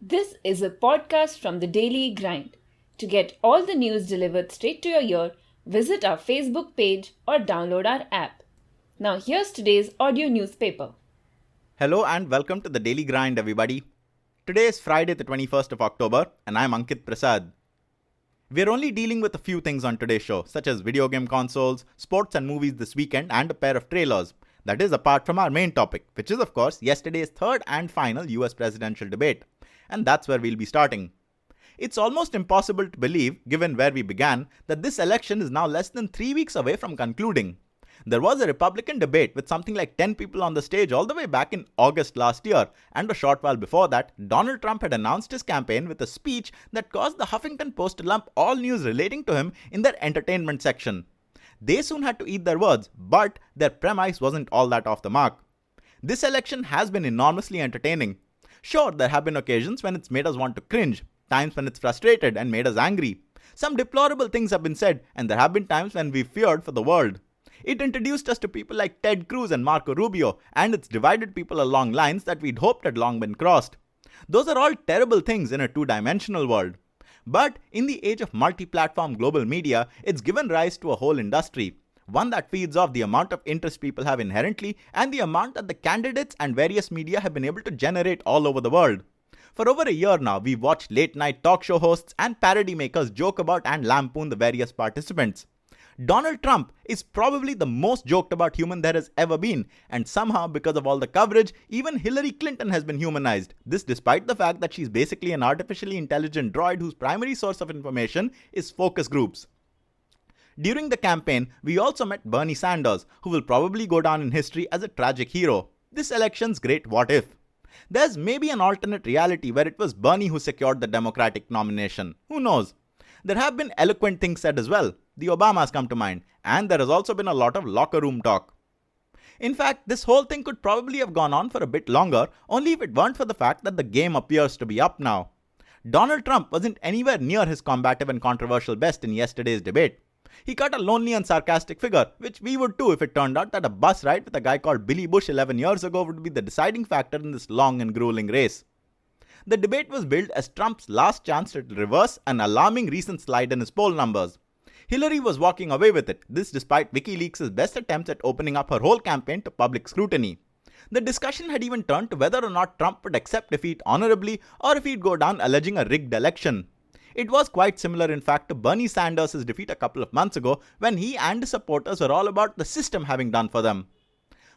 This is a podcast from the Daily Grind. To get all the news delivered straight to your ear, visit our Facebook page or download our app. Now, here's today's audio newspaper. Hello and welcome to the Daily Grind, everybody. Today is Friday, the 21st of October, and I'm Ankit Prasad. We're only dealing with a few things on today's show, such as video game consoles, sports and movies this weekend, and a pair of trailers. That is apart from our main topic, which is, of course, yesterday's third and final US presidential debate. And that's where we'll be starting. It's almost impossible to believe, given where we began, that this election is now less than 3 weeks away from concluding. There was a Republican debate with something like 10 people on the stage all the way back in August last year, and a short while before that, Donald Trump had announced his campaign with a speech that caused the Huffington Post to lump all news relating to him in their entertainment section. They soon had to eat their words, but their premise wasn't all that off the mark. This election has been enormously entertaining. Sure, there have been occasions when it's made us want to cringe, times when it's frustrated and made us angry. Some deplorable things have been said, and there have been times when we've feared for the world. It introduced us to people like Ted Cruz and Marco Rubio, and it's divided people along lines that we'd hoped had long been crossed. Those are all terrible things in a two-dimensional world. But in the age of multi-platform global media, it's given rise to a whole industry. One that feeds off the amount of interest people have inherently and the amount that the candidates and various media have been able to generate all over the world. For over a year now, we've watched late-night talk show hosts and parody makers joke about and lampoon the various participants. Donald Trump is probably the most joked about human there has ever been, and somehow, because of all the coverage, even Hillary Clinton has been humanized. This despite the fact that she's basically an artificially intelligent droid whose primary source of information is focus groups. During the campaign, we also met Bernie Sanders, who will probably go down in history as a tragic hero. This election's great what if. There's maybe an alternate reality where it was Bernie who secured the Democratic nomination. Who knows? There have been eloquent things said as well. The Obamas come to mind, and there has also been a lot of locker room talk. In fact, this whole thing could probably have gone on for a bit longer, only if it weren't for the fact that the game appears to be up now. Donald Trump wasn't anywhere near his combative and controversial best in yesterday's debate. He cut a lonely and sarcastic figure, which we would too if it turned out that a bus ride with a guy called Billy Bush 11 years ago would be the deciding factor in this long and grueling race. The debate was billed as Trump's last chance to reverse an alarming recent slide in his poll numbers. Hillary was walking away with it, this despite WikiLeaks' best attempts at opening up her whole campaign to public scrutiny. The discussion had even turned to whether or not Trump would accept defeat honorably or if he'd go down alleging a rigged election. It was quite similar in fact to Bernie Sanders' defeat a couple of months ago when he and his supporters were all about the system having done for them.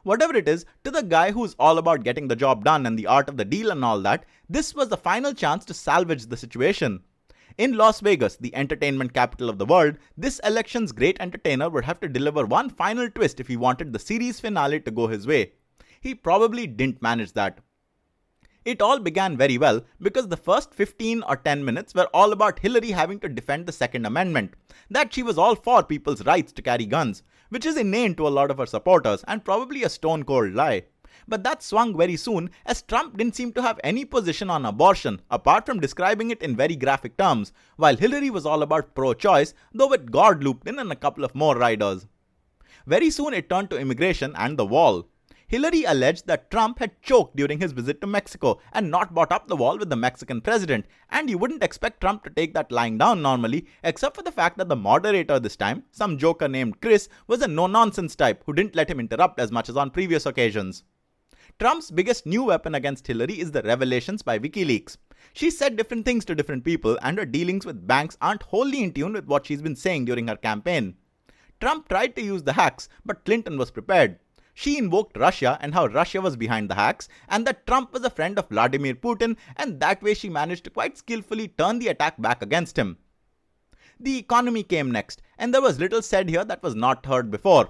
Whatever it is, to the guy who's all about getting the job done and the art of the deal and all that, this was the final chance to salvage the situation. In Las Vegas, the entertainment capital of the world, this election's great entertainer would have to deliver one final twist if he wanted the series finale to go his way. He probably didn't manage that. It all began very well because the first 15 or 10 minutes were all about Hillary having to defend the Second Amendment, that she was all for people's rights to carry guns, which is inane to a lot of her supporters and probably a stone cold lie. But that swung very soon as Trump didn't seem to have any position on abortion apart from describing it in very graphic terms, while Hillary was all about pro-choice, though with God looped in and a couple of more riders. Very soon it turned to immigration and the wall. Hillary alleged that Trump had choked during his visit to Mexico and not bought up the wall with the Mexican president, and you wouldn't expect Trump to take that lying down normally, except for the fact that the moderator this time, some joker named Chris, was a no-nonsense type who didn't let him interrupt as much as on previous occasions. Trump's biggest new weapon against Hillary is the revelations by WikiLeaks. She said different things to different people, and her dealings with banks aren't wholly in tune with what she's been saying during her campaign. Trump tried to use the hacks, but Clinton was prepared. She invoked Russia and how Russia was behind the hacks, and that Trump was a friend of Vladimir Putin, and that way she managed to quite skillfully turn the attack back against him. The economy came next, and there was little said here that was not heard before.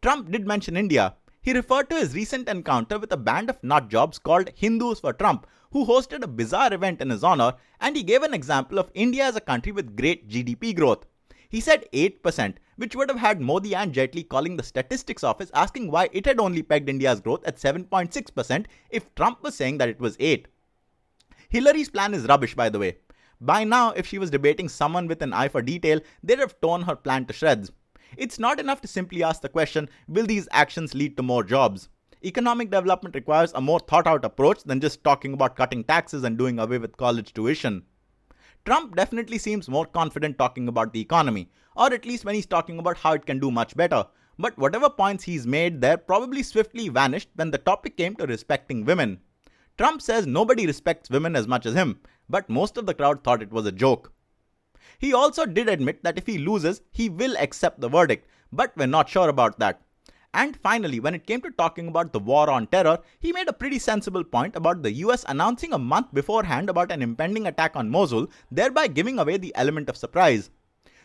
Trump did mention India. He referred to his recent encounter with a band of nutjobs called Hindus for Trump, who hosted a bizarre event in his honor, and he gave an example of India as a country with great GDP growth. He said 8%, which would have had Modi and Jaitley calling the statistics office asking why it had only pegged India's growth at 7.6% if Trump was saying that it was 8. Hillary's plan is rubbish, by the way. By now, if she was debating someone with an eye for detail, they'd have torn her plan to shreds. It's not enough to simply ask the question, will these actions lead to more jobs? Economic development requires a more thought-out approach than just talking about cutting taxes and doing away with college tuition. Trump definitely seems more confident talking about the economy, or at least when he's talking about how it can do much better. But whatever points he's made there probably swiftly vanished when the topic came to respecting women. Trump says nobody respects women as much as him, but most of the crowd thought it was a joke. He also did admit that if he loses, he will accept the verdict, but we're not sure about that. And finally, when it came to talking about the war on terror, he made a pretty sensible point about the US announcing a month beforehand about an impending attack on Mosul, thereby giving away the element of surprise.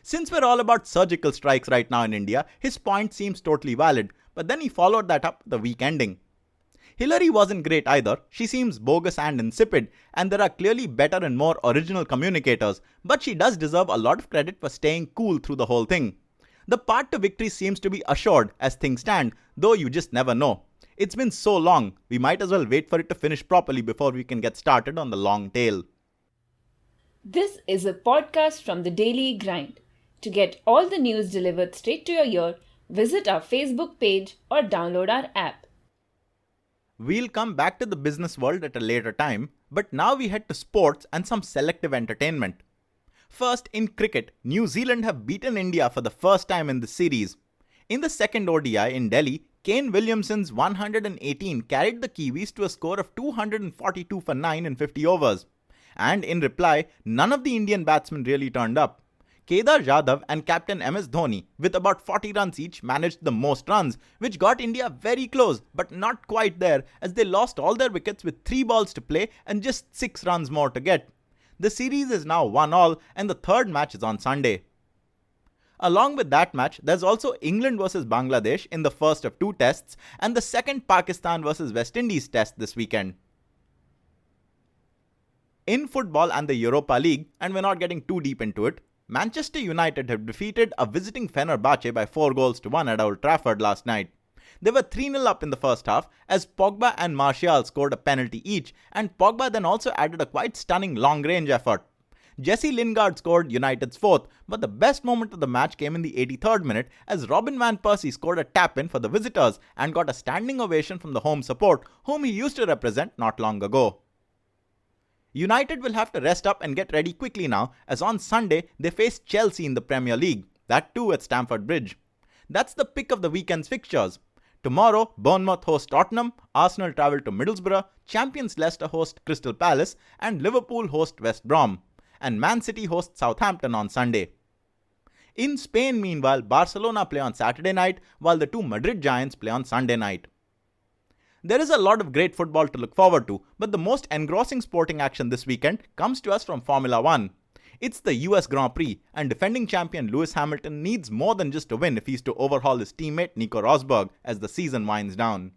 Since we're all about surgical strikes right now in India, his point seems totally valid, but then he followed that up with the weak ending. Hillary wasn't great either. She seems bogus and insipid, and there are clearly better and more original communicators, but she does deserve a lot of credit for staying cool through the whole thing. The path to victory seems to be assured as things stand, though you just never know. It's been so long, we might as well wait for it to finish properly before we can get started on the long tail. This is a podcast from the Daily Grind. To get all the news delivered straight to your ear, visit our Facebook page or download our app. We'll come back to the business world at a later time, but now we head to sports and some selective entertainment. First, in cricket, New Zealand have beaten India for the first time in the series. In the second ODI in Delhi, Kane Williamson's 118 carried the Kiwis to a score of 242 for 9 in 50 overs. And in reply, none of the Indian batsmen really turned up. Kedar Jadhav and captain MS Dhoni, with about 40 runs each, managed the most runs, which got India very close, but not quite there, as they lost all their wickets with 3 balls to play and just 6 runs more to get. The series is now 1-1, and the third match is on Sunday. Along with that match, there's also England vs Bangladesh in the first of 2 tests, and the second Pakistan vs West Indies test this weekend. In football and the Europa League, and we're not getting too deep into it, Manchester United have defeated a visiting Fenerbahçe by 4-1 at Old Trafford last night. They were 3-0 up in the first half as Pogba and Martial scored a penalty each, and Pogba then also added a quite stunning long-range effort. Jesse Lingard scored United's 4th, but the best moment of the match came in the 83rd minute as Robin van Persie scored a tap-in for the visitors and got a standing ovation from the home support, whom he used to represent not long ago. United will have to rest up and get ready quickly now, as on Sunday they face Chelsea in the Premier League, that too at Stamford Bridge. That's the pick of the weekend's fixtures. Tomorrow, Bournemouth host Tottenham, Arsenal travel to Middlesbrough, champions Leicester host Crystal Palace, and Liverpool host West Brom. And Man City hosts Southampton on Sunday. In Spain, meanwhile, Barcelona play on Saturday night, while the 2 Madrid Giants play on Sunday night. There is a lot of great football to look forward to, but the most engrossing sporting action this weekend comes to us from Formula 1. It's the US Grand Prix, and defending champion Lewis Hamilton needs more than just a win if he's to overhaul his teammate Nico Rosberg as the season winds down.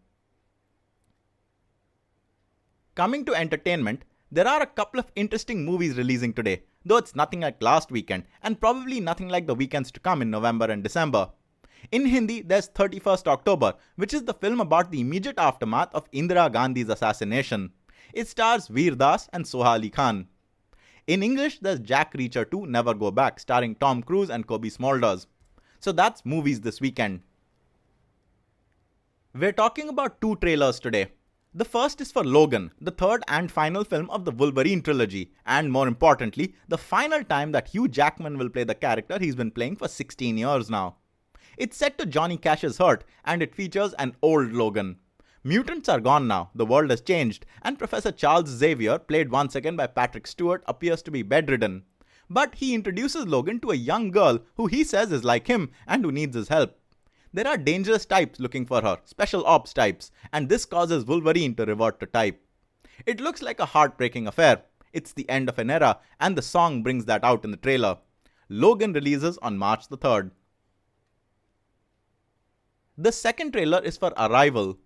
Coming to entertainment, there are a couple of interesting movies releasing today, though it's nothing like last weekend, and probably nothing like the weekends to come in November and December. In Hindi, there's 31st October, which is the film about the immediate aftermath of Indira Gandhi's assassination. It stars Veer Das and Soha Ali Khan. In English, there's Jack Reacher 2 Never Go Back, starring Tom Cruise and Kobe Smulders. So that's movies this weekend. We're talking about 2 trailers today. The first is for Logan, the third and final film of the Wolverine trilogy, and more importantly, the final time that Hugh Jackman will play the character he's been playing for 16 years now. It's set to Johnny Cash's Hurt, and it features an old Logan. Mutants are gone now, the world has changed, and Professor Charles Xavier, played once again by Patrick Stewart, appears to be bedridden. But he introduces Logan to a young girl who he says is like him and who needs his help. There are dangerous types looking for her, special ops types, and this causes Wolverine to revert to type. It looks like a heartbreaking affair. It's the end of an era, and the song brings that out in the trailer. Logan releases on March the 3rd. The second trailer is for Arrival.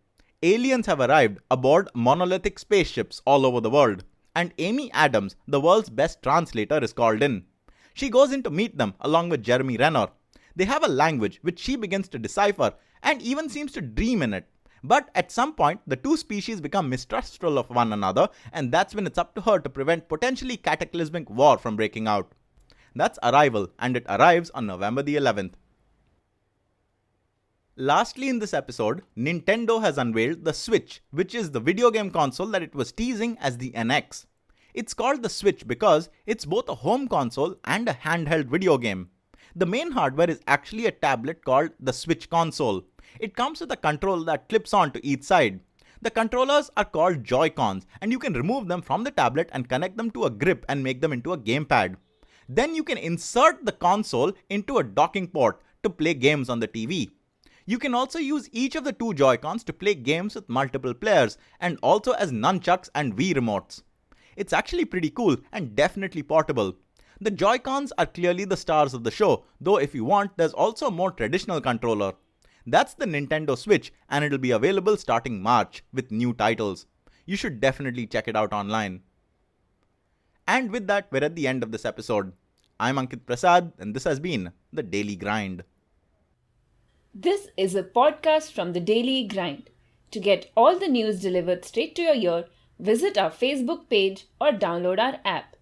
Aliens have arrived aboard monolithic spaceships all over the world, and Amy Adams, the world's best translator, is called in. She goes in to meet them along with Jeremy Renner. They have a language which she begins to decipher and even seems to dream in it. But at some point, the 2 species become mistrustful of one another, and that's when it's up to her to prevent potentially cataclysmic war from breaking out. That's Arrival, and it arrives on November the 11th. Lastly, in this episode, Nintendo has unveiled the Switch, which is the video game console that it was teasing as the NX. It's called the Switch because it's both a home console and a handheld video game. The main hardware is actually a tablet called the Switch console. It comes with a controller that clips onto each side. The controllers are called Joy-Cons, and you can remove them from the tablet and connect them to a grip and make them into a gamepad. Then you can insert the console into a docking port to play games on the TV. You can also use each of the two Joy-Cons to play games with multiple players and also as nunchucks and Wii remotes. It's actually pretty cool and definitely portable. The Joy-Cons are clearly the stars of the show, though if you want, there's also a more traditional controller. That's the Nintendo Switch, and it'll be available starting March with new titles. You should definitely check it out online. And with that, we're at the end of this episode. I'm Ankit Prasad, and this has been The Daily Grind. This is a podcast from the Daily Grind. To get all the news delivered straight to your ear, visit our Facebook page or download our app.